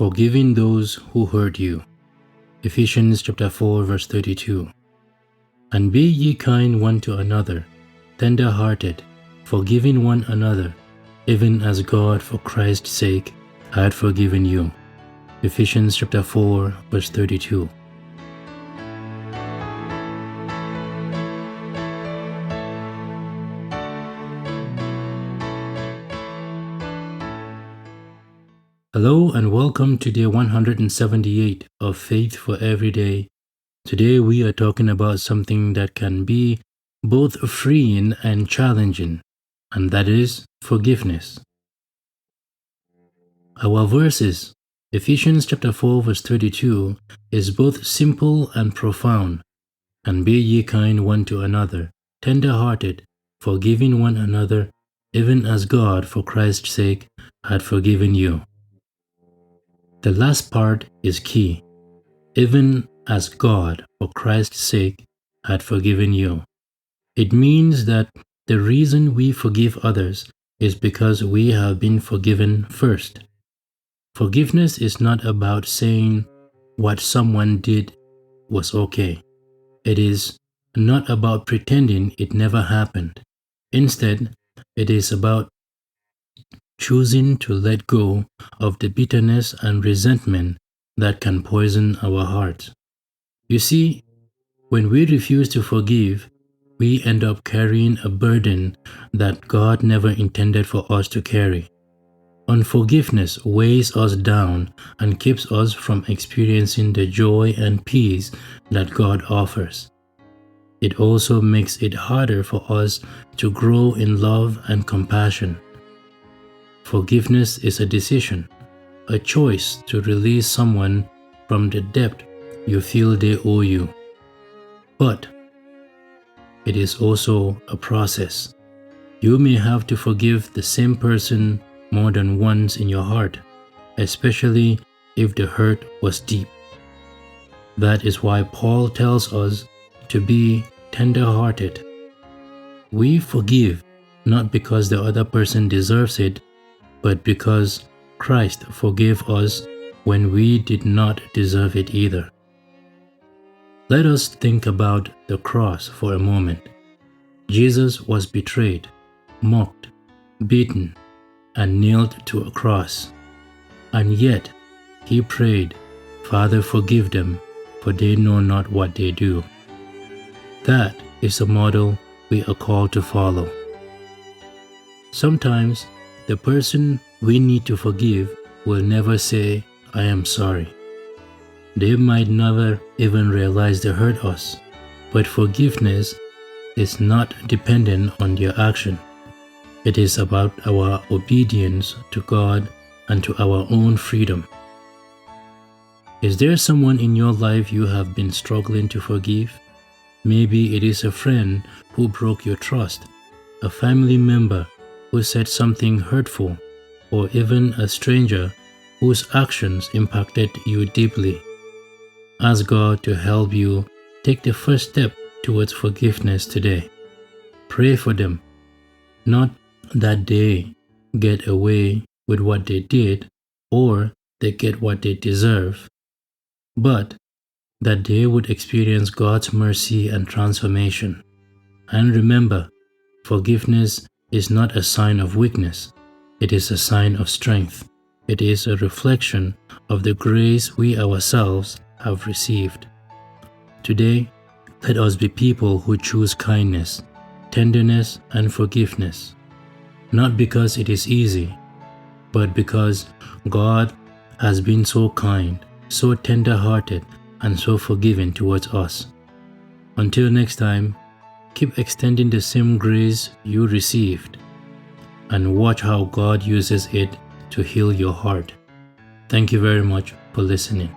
forgiving those who hurt you. Ephesians chapter 4 verse 32. And be ye kind one to another, tender-hearted, forgiving one another, even as God for Christ's sake hath forgiven you. Ephesians chapter 4 verse 32. Hello and welcome to day 178 of Faith for Every Day. Today we are talking about something that can be both freeing and challenging, and that is forgiveness. Our verses, Ephesians chapter 4 verse 32, is both simple and profound. And be ye kind one to another, tender-hearted, forgiving one another, even as God for Christ's sake hath forgiven you. The last part is key. Even as God, for Christ's sake, had forgiven you. It means that the reason we forgive others is because we have been forgiven first. Forgiveness is not about saying what someone did was okay. It is not about pretending it never happened. Instead, it is about choosing to let go of the bitterness and resentment that can poison our hearts. You see, when we refuse to forgive, we end up carrying a burden that God never intended for us to carry. Unforgiveness weighs us down and keeps us from experiencing the joy and peace that God offers. It also makes it harder for us to grow in love and compassion. Forgiveness is a decision, a choice to release someone from the debt you feel they owe you. But it is also a process. You may have to forgive the same person more than once in your heart, especially if the hurt was deep. That is why Paul tells us to be tender-hearted. We forgive not because the other person deserves it, but because Christ forgave us when we did not deserve it either. Let us think about the cross for a moment. Jesus was betrayed, mocked, beaten, and nailed to a cross. And yet, he prayed, "Father, forgive them, for they know not what they do." That is a model we are called to follow. Sometimes, the person we need to forgive will never say, "I am sorry." They might never even realize they hurt us, but forgiveness is not dependent on their action. It is about our obedience to God and to our own freedom. Is there someone in your life you have been struggling to forgive? Maybe it is a friend who broke your trust, a family member who said something hurtful, or even a stranger whose actions impacted you deeply. Ask God to help you take the first step towards forgiveness today. Pray for them, not that they get away with what they did or they get what they deserve, but that they would experience God's mercy and transformation. And remember, forgiveness is not a sign of weakness. It is a sign of strength. It is a reflection of the grace we ourselves have received. Today, let us be people who choose kindness, tenderness, and forgiveness, not because it is easy, but because God has been so kind, so tender-hearted, and so forgiving towards us. Until next time, keep extending the same grace you received, and watch how God uses it to heal your heart. Thank you very much for listening.